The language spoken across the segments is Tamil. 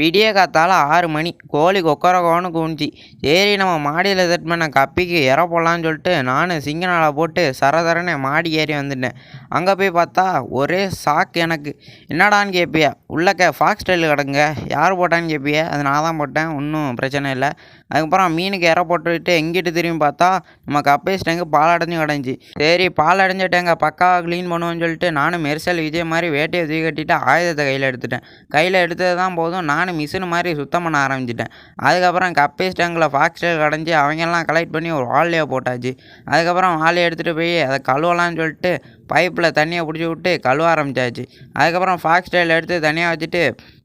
விடிய காத்தால 6 மணி. கோழி கொக்கரக்கோன்னு கூவுனுச்சு. சரி நம்ம மாடியில் செட் பண்ண கப்பிக்கு இரை போடலான்னு சொல்லிட்டு நானும் சிங்கநாளை போட்டு சரசரன்னு மாடி ஏறி வந்துட்டேன். அங்கே போய் பார்த்தா ஒரே ஷாக் எனக்கு. என்னடான்னு கேட்பியா? உள்ளக்க ஃபாக்ஸ் ஸ்டைல் கிடக்குங்க. யார் போட்டான்னு கேட்பியா? அது நான் தான் போட்டேன். ஒன்றும் பிரச்சனை இல்லை. அதுக்கப்புறம் மீனுக்கு இரை போட்டுவிட்டு எங்கிட்டு திரும்பி பார்த்தா நம்ம கப்பேஸ் டேங்கு பால் அடைஞ்சு கிடந்துச்சு. சரி பால் அடைஞ்ச டேங்கை பக்காவாக க்ளீன் பண்ணுவோன்னு சொல்லிட்டு நானும் மெர்சல் விஜய் மாதிரி வேட்டையை தூக்கி கட்டிட்டு ஆயுதத்தை கையில் எடுத்துட்டேன். கையில் எடுத்தது தான் போதும், நானும் மிஷினு மாதிரி சுத்தம் பண்ண ஆரம்பிச்சிட்டேன். அதுக்கப்புறம் கப்பேஸ் டேங்கில் ஃபாக்ஸ் டேல் கடைஞ்சி அவங்கெல்லாம் கலெக்ட் பண்ணி ஒரு வால்லையை போட்டாச்சு. அதுக்கப்புறம் வாலையை எடுத்துகிட்டு போய் அதை கழுவலான்னு சொல்லிட்டு பைப்பில் தண்ணியை பிடிச்சி விட்டு கழுவ ஆரம்பித்தாச்சு. அதுக்கப்புறம் ஃபாக்ஸ் டேல் எடுத்து தனியாக வச்சுட்டு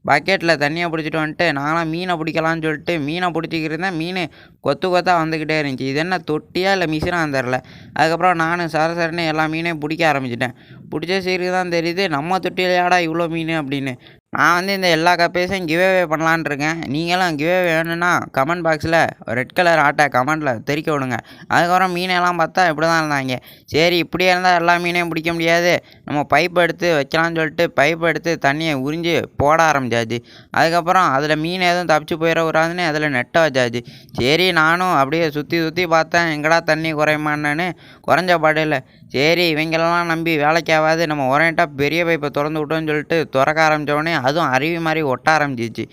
பக்கெட்டில் தண்ணியை பிடிச்சிட்டு வந்துட்டு நாங்களாம் மீனை பிடிக்கலான்னு சொல்லிட்டு மீனை பிடிச்சிக்கிட்டு இருந்தேன். மீன் கொத்து கொத்தாக வந்துக்கிட்டே இருந்துச்சு. இது என்ன தொட்டியா இல்லை மிஷினான்னு தெரில. அதுக்கப்புறம் நானும் சரசரன்னு எல்லா மீனையும் பிடிக்க ஆரம்பிச்சிட்டேன். பிடிச்ச சீருக்கு தான் தெரியுது நம்ம தொட்டிலையாடா இவ்வளோ மீன் அப்படின்னு. நான் இந்த எல்லா கப்பேஸையும் கிவ்அவே பண்ணலான்னு இருக்கேன். நீங்களும் கிவ்அவே வேணும்னா கமெண்ட் பாக்ஸில் ரெட் கலர் ஆட்டை கமெண்ட்டில் தெரிக்க விடுங்க. அதுக்கப்புறம் மீனெல்லாம் பார்த்தா இப்படி தான் இருந்தாங்க. சரி இப்படியே இருந்தால் எல்லா மீனையும் பிடிக்க முடியாது, நம்ம பைப் எடுத்து வைக்கலான்னு சொல்லிட்டு பைப் எடுத்து தண்ணியை உறிஞ்சி போட ஆரம்பிச்சாச்சு. அதுக்கப்புறம் அதில் மீன் எதுவும் தப்பிச்சு போயிடக்கூடாதுன்னு அதில் நெட்டை வச்சாச்சு. சரி நானும் அப்படியே சுற்றி பார்த்தேன் எங்கடா தண்ணி குறையுமான்னு. குறைஞ்ச பாடையில் சரி இவங்களெல்லாம் நம்பி வேலைக்கு ஆகாது, நம்ம உரையிட்டா பெரிய பைப்பை திறந்து விட்டோன்னு சொல்லிட்டு திறக்க ஆரம்பித்தோடனே அதுவும் அருவி மாதிரி ஒட்ட ஆரம்பிச்சிச்சு.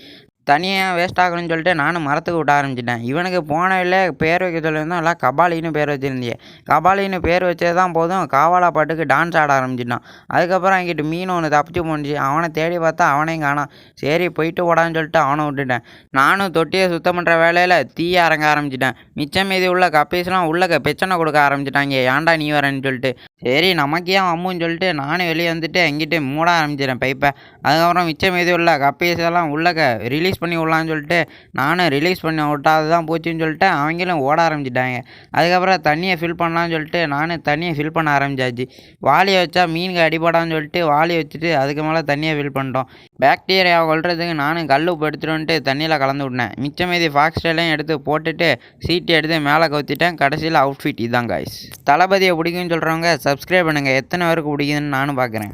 தனியாக வேஸ்ட் ஆகணும்னு சொல்லிட்டு நானும் மரத்துக்கு விட்ட ஆரம்பிச்சிட்டேன். இவனுக்கு போனவில்லை பேர் வைக்க சொல்லியிருந்தோம், எல்லாம் கபாலின்னு பேர் வச்சுருந்தியே. கபாலின்னு பேர் வச்சது தான் போதும், காவாலா பாட்டுக்கு டான்ஸ் ஆட ஆரம்பிச்சிட்டான். அதுக்கப்புறம் என்கிட்ட மீன் ஒன்று தப்பிச்சு போணுச்சு. அவனை தேடி பார்த்தா அவனையும் காணாம். சரி போயிட்டு ஓடான்னு சொல்லிட்டு அவனை விட்டுட்டேன். நானும் தொட்டியை சுத்தம் பண்ணுற வேலையில் தீய இறங்க ஆரம்பிச்சிட்டேன். மிச்சம் மீதி உள்ள கப்பீஸ்லாம் உள்ள பிரச்சனை கொடுக்க ஆரம்பிச்சிட்டாங்க, ஏன்டா நீ வரேன்னு சொல்லிட்டு. சரி நமக்கு ஏன் அம்முன்னு சொல்லிட்டு நானும் வெளியே வந்துட்டு எங்கிட்ட மூட ஆரம்பிச்சிட்டேன் பைப்பை. அதுக்கப்புறம் மிச்சம் மீதி உள்ள கப்பீஸ் எல்லாம் ரிலீஸ் பண்ணி விடலான்னு சொல்லிட்டு நானும் ரிலீஸ் பண்ணி விட்டா அதுதான் போச்சுன்னு சொல்லிட்டு அவங்களும் ஓட ஆரம்பிச்சிட்டாங்க. அதுக்கப்புறம் தண்ணியை ஃபில் பண்ணலான்னு சொல்லிட்டு நானும் தண்ணியை ஃபில் பண்ண ஆரம்பிச்சாச்சு. வாளியை வச்சா மீனுக்கு அடிபடான்னு சொல்லிட்டு வாளியை வச்சுட்டு அதுக்கு மேலே தண்ணியை ஃபில் பண்ணிட்டோம். பாக்டீரியாவை கொல்றதுக்கு நானும் கல் உப்பு எடுத்துகிட்டு வந்துட்டு தண்ணியில் கலந்து விட்டேன். மிச்சம் மீதி ஃபாக்ஸ் டேலையும் எடுத்து போட்டுட்டு சீட்டை எடுத்து மேலே கவுத்திட்டேன். கடைசியில் அவுட்ஃபிட் இதுதான் காய்ஸ். தளபதியை பிடிக்குன்னு சொல்கிறவங்க சப்ஸ்கிரைப் பண்ணுங்கள். எத்தனை பேருக்கு பிடிக்குதுன்னு நானும் பார்க்குறேன்.